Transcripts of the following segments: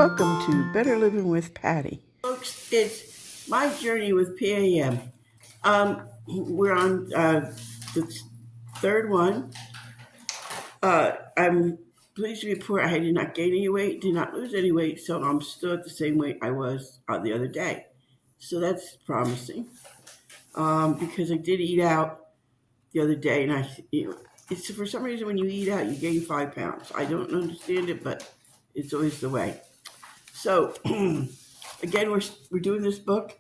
welcome to Better Living with Patty. Folks, it's my journey with PAM. We're on the third one. I'm pleased to report I did not gain any weight, did not lose any weight, so I'm still at the same weight I was the other day. So that's promising because I did eat out the other day, and it's for some reason when you eat out, you gain 5 pounds. I don't understand it, but it's always the way. So, again, we're doing this book.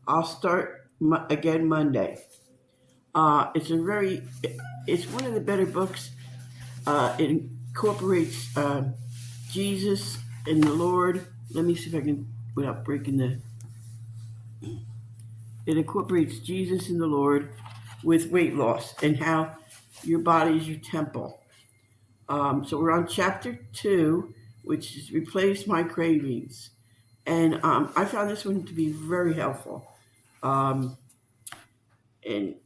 I'll start again Monday. It's one of the better books. It incorporates Jesus and the Lord. Let me see if I can, without breaking it incorporates Jesus and the Lord with weight loss and how your body is your temple. So we're on chapter 2, which is Replace My Cravings. And I found this one to be very helpful. And she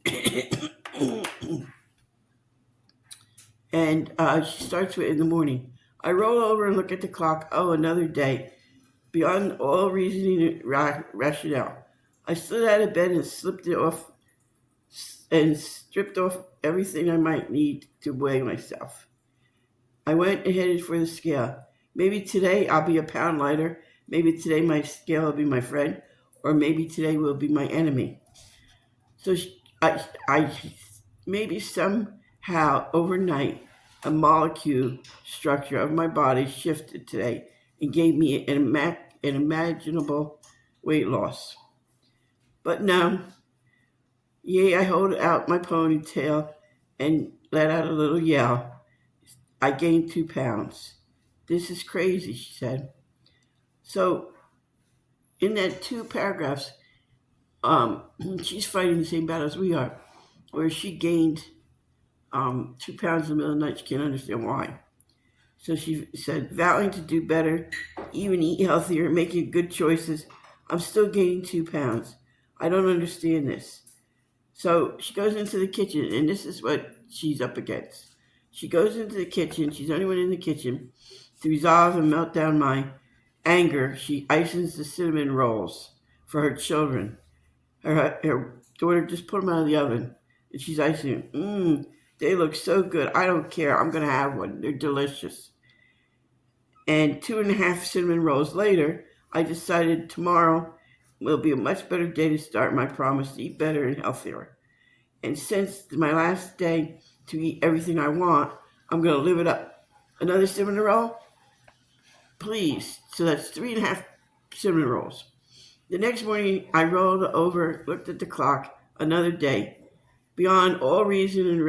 starts with in the morning. I roll over and look at the clock. Oh, another day. Beyond all reasoning and rationale. I slid out of bed and stripped off everything I might need to weigh myself. I went and headed for the scale. Maybe today I'll be a pound lighter. Maybe today my scale will be my friend, or maybe today will be my enemy. So I maybe somehow overnight a molecule structure of my body shifted today and gave me an imaginable weight loss. But no, I hold out my ponytail and let out a little yell. I gained 2 pounds. This is crazy, she said. So, in that 2 paragraphs, she's fighting the same battle as we are, where she gained 2 pounds in the middle of the night. She can't understand why. So she said, vowing to do better, even eat healthier, making good choices. I'm still gaining 2 pounds. I don't understand this. So she goes into the kitchen, and this is what she's up against. She goes into the kitchen. She's the only one in the kitchen. To resolve and melt down my anger, she ices the cinnamon rolls for her children. Her daughter just put them out of the oven, and she's icing. They look so good. I don't care. I'm going to have one. They're delicious. And 2.5 cinnamon rolls later, I decided tomorrow will be a much better day to start my promise to eat better and healthier. And since my last day to eat everything I want, I'm going to live it up. Another cinnamon roll? Please. So that's 3.5 cinnamon rolls. The next morning, I rolled over, looked at the clock, another day. Beyond all reason and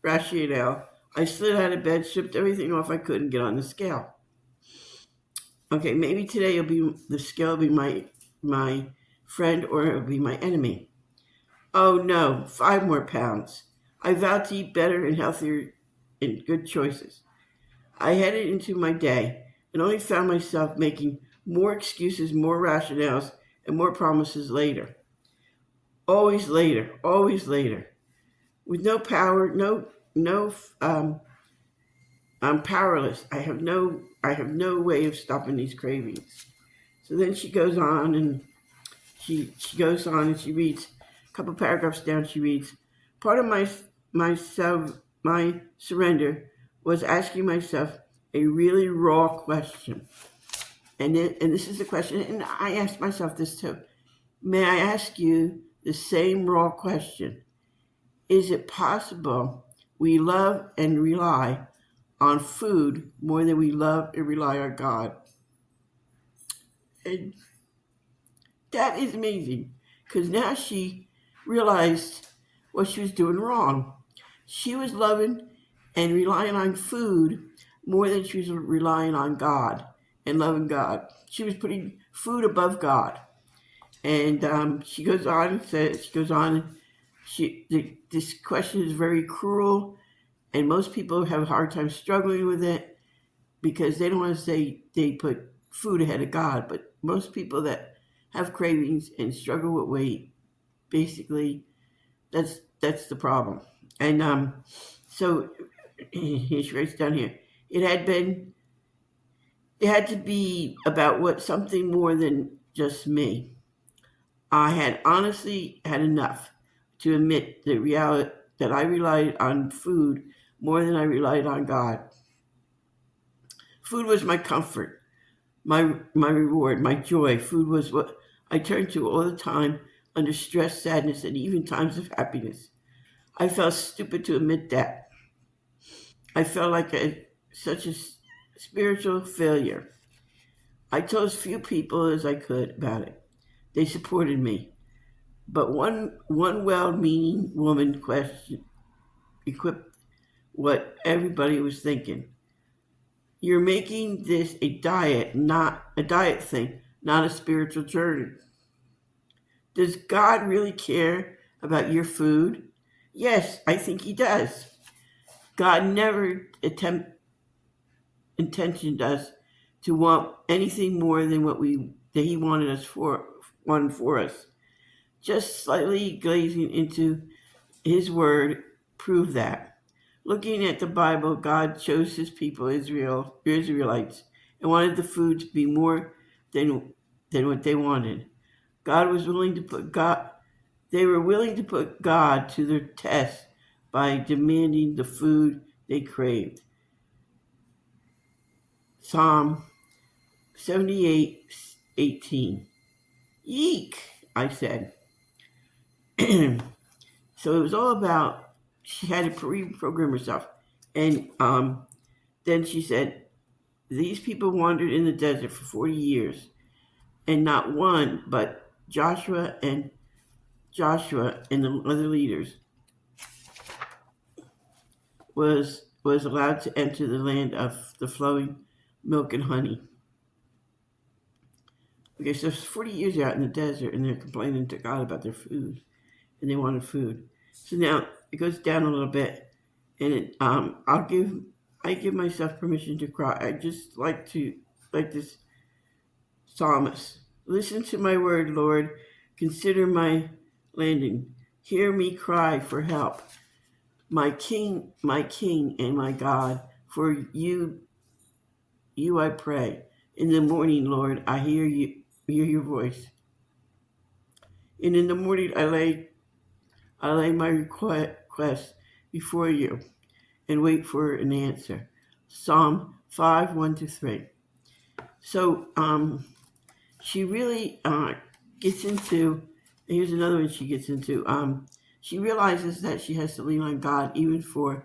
rationale, I slid out of bed, stripped everything off I could, and get on the scale. Okay, maybe today the scale will be my friend, or it will be my enemy. Oh no, 5 more pounds. I vowed to eat better and healthier and good choices. I headed into my day and only found myself making more excuses, more rationales, and more promises later. Always later, always later. With no power, I'm powerless. I have no way of stopping these cravings. So then she goes on and she reads a couple paragraphs down. She reads, part of my surrender was asking myself a really raw question. And this is the question, and I asked myself this too. May I ask you the same raw question? Is it possible we love and rely on food more than we love and rely on God? And that is amazing, because now she realized what she was doing wrong. She was loving and relying on food more than she was relying on God and loving God. She was putting food above God. And she goes on, this question is very cruel, and most people have a hard time struggling with it because they don't want to say they put food ahead of God. But most people that have cravings and struggle with weight, basically, that's the problem. And so she writes down here, it had been It had to be about what something more than just me. I had honestly had enough to admit the reality that I relied on food more than I relied on God. Food was my comfort, my reward, my joy. Food was what I turned to all the time under stress, sadness, and even times of happiness. I felt stupid to admit that. I felt like such a spiritual failure. I told as few people as I could about it. They supported me. But one well-meaning woman question equipped what everybody was thinking. You're making this a diet, not a diet thing, not a spiritual journey. Does God really care about your food? Yes, I think He does. God never intentioned us to want anything more than that He wanted for us. Just slightly glazing into His word proved that. Looking at the Bible, God chose His people, Israelites, and wanted the food to be more than what they wanted. God was willing to put God They were willing to put God to their test by demanding the food they craved. Psalm 78:18. Yeek, I said. So it was all about, she had to reprogram herself. And then she said, these people wandered in the desert for 40 years, and not one, but Joshua and the other leaders was allowed to enter the land of the flowing milk and honey. Okay, so 40 years they're out in the desert and they're complaining to God about their food, and they wanted food. So now it goes down a little bit, and I give myself permission to cry. I just like this psalmist. Listen to my word, Lord. Consider my landing. Hear me cry for help. My King and my God, for you I pray. In the morning, Lord, I hear your voice. And in the morning I lay my request before you and wait for an answer. Psalm 5, 1 to 3. So she really gets into, here's another one she gets into. She realizes that she has to lean on God even for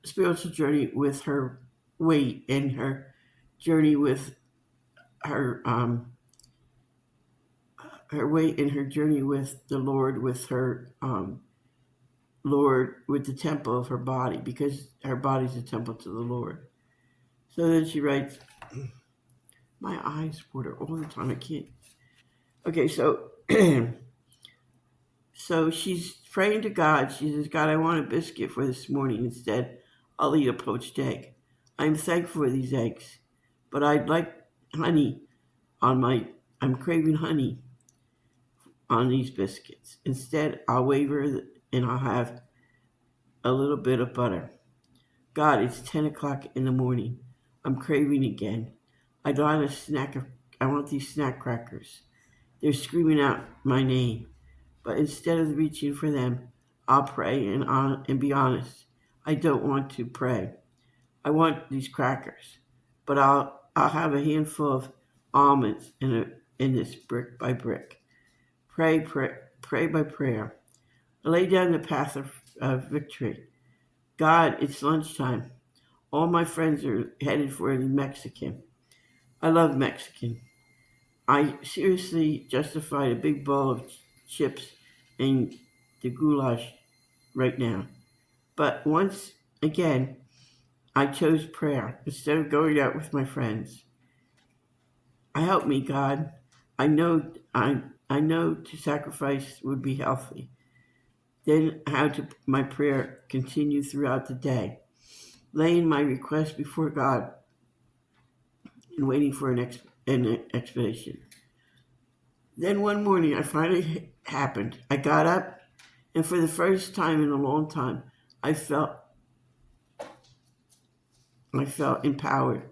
spiritual journey with her weight and her journey with her weight and her journey with the Lord, with her Lord, with the temple of her body, because her body's a temple to the Lord. So then she writes, my eyes water all the time. I can't. Okay, so so she's praying to God. She says, God, I want a biscuit for this morning. Instead, I'll eat a poached egg. I'm thankful for these eggs, but I'd like honey on my. I'm craving honey on these biscuits. Instead, I'll waver and I'll have a little bit of butter. God, it's 10 o'clock in the morning. I'm craving again. I want these snack crackers. They're screaming out my name. But instead of reaching for them, I'll pray and be honest. I don't want to pray. I want these crackers. But I'll have a handful of almonds in this brick by brick. Pray by prayer. Lay down the path of victory. God, it's lunchtime. All my friends are headed for the Mexican. I love Mexican. I seriously justified a big bowl of chips and the goulash right now. But once again, I chose prayer instead of going out with my friends. I help me, God. I know I know to sacrifice would be healthy. Then how to my prayer continue throughout the day, laying my request before God and waiting for an expedition. Then one morning, I finally happened. I got up, and for the first time in a long time, I felt empowered.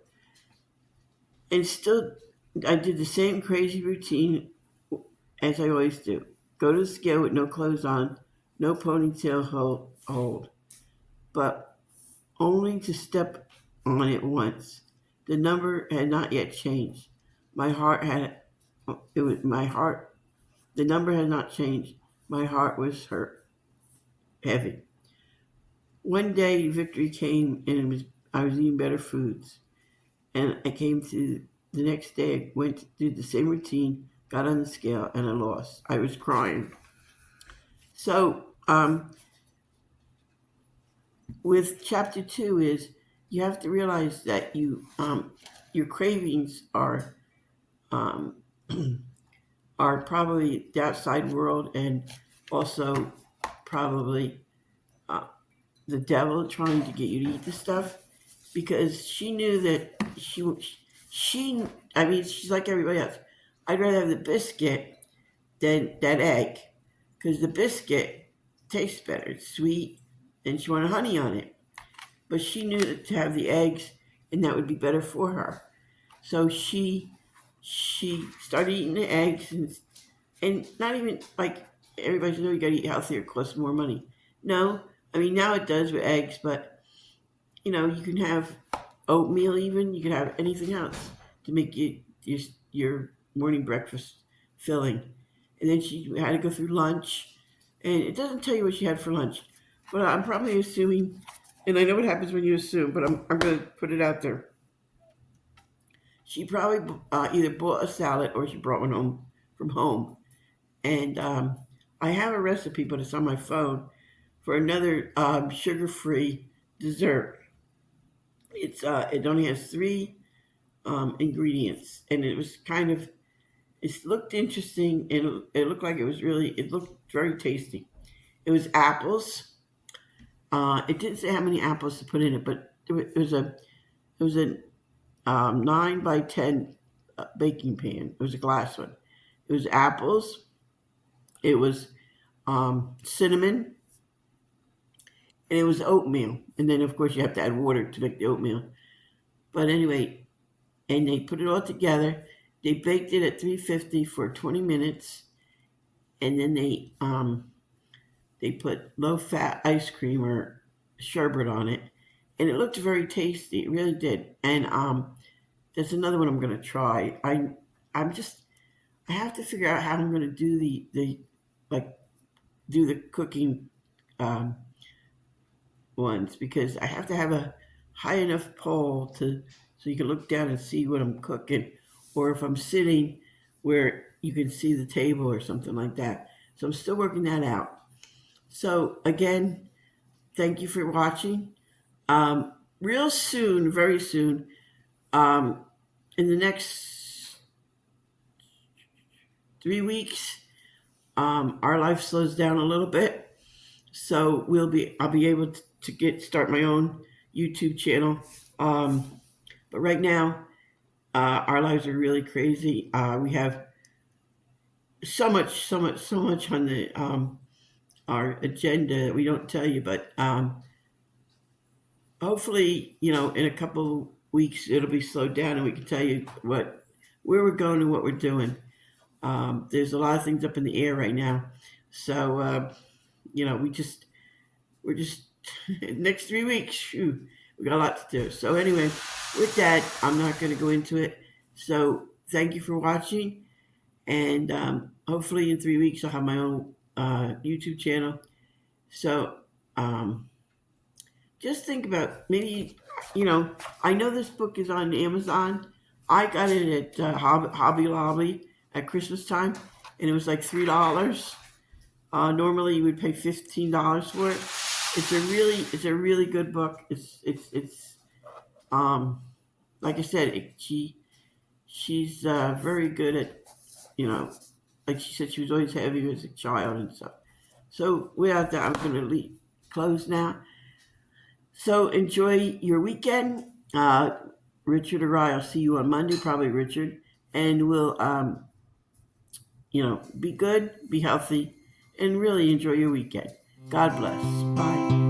And still, I did the same crazy routine as I always do. Go to the scale with no clothes on, no ponytail hold, but only to step on it once. The number had not yet changed. My heart had it was my heart. The number had not changed. My heart was hurt, heavy. One day, victory came, and I was eating better foods. And I came to the next day. I went to do the same routine, got on the scale, and I lost. I was crying. So, with chapter 2 is you have to realize that your cravings um, are probably the outside world and also probably uh, the devil trying to get you to eat the stuff because she knew that she I mean she's like everybody else. I'd rather have the biscuit than that egg because the biscuit tastes better. It's sweet and she wanted honey on it. But she knew that to have the eggs and that would be better for her. So she started eating the eggs and not even like everybody's know you gotta eat healthier, it costs more money. No, I mean now it does with eggs, but you can have oatmeal even, you can have anything else to make your morning breakfast filling. And then she had to go through lunch and it doesn't tell you what she had for lunch. But I'm probably assuming and I know what happens when you assume, but I'm going to put it out there. She probably either bought a salad or she brought one home from home. And I have a recipe, but it's on my phone for another sugar-free dessert. It only has three ingredients, and it looked interesting, and it looked like it looked very tasty. It was apples. It didn't say how many apples to put in it, but it was a 9 by 10 baking pan. It was a glass one. It was apples. It was cinnamon, and it was oatmeal. And then, of course, you have to add water to make the oatmeal. But anyway, and they put it all together. They baked it at 350 for 20 minutes, and then they put low fat ice cream or sherbet on it, and it looked very tasty. It really did. And there's another one I'm gonna try. I have to figure out how I'm gonna do the like do the cooking um, ones because I have to have a high enough pole to so you can look down and see what I'm cooking, or if I'm sitting where you can see the table or something like that. So I'm still working that out. So again, thank you for watching. Real soon, very soon, um, in the next 3 weeks, our life slows down a little bit. So I'll be able to start my own YouTube channel. But right now, our lives are really crazy. We have so much on the our agenda that we don't tell you. But hopefully, in a couple weeks it'll be slowed down and we can tell you where we're going and what we're doing. There's a lot of things up in the air right now, so we're just next 3 weeks. Phew, we got a lot to do. So anyway, with that, I'm not going to go into it. So thank you for watching, and hopefully in 3 weeks I'll have my own YouTube channel. So just think about maybe I know this book is on Amazon. I got it at Hobby Lobby at Christmas time, and it was like $3. Normally you would pay $15 for it. It's a really good book. It's like I said, she's very good at like she said she was always heavy as a child and stuff. So without that, I'm going to close now. So enjoy your weekend. Richard or I'll see you on Monday, probably Richard, and we'll be good, be healthy, and really enjoy your weekend. God bless. Bye.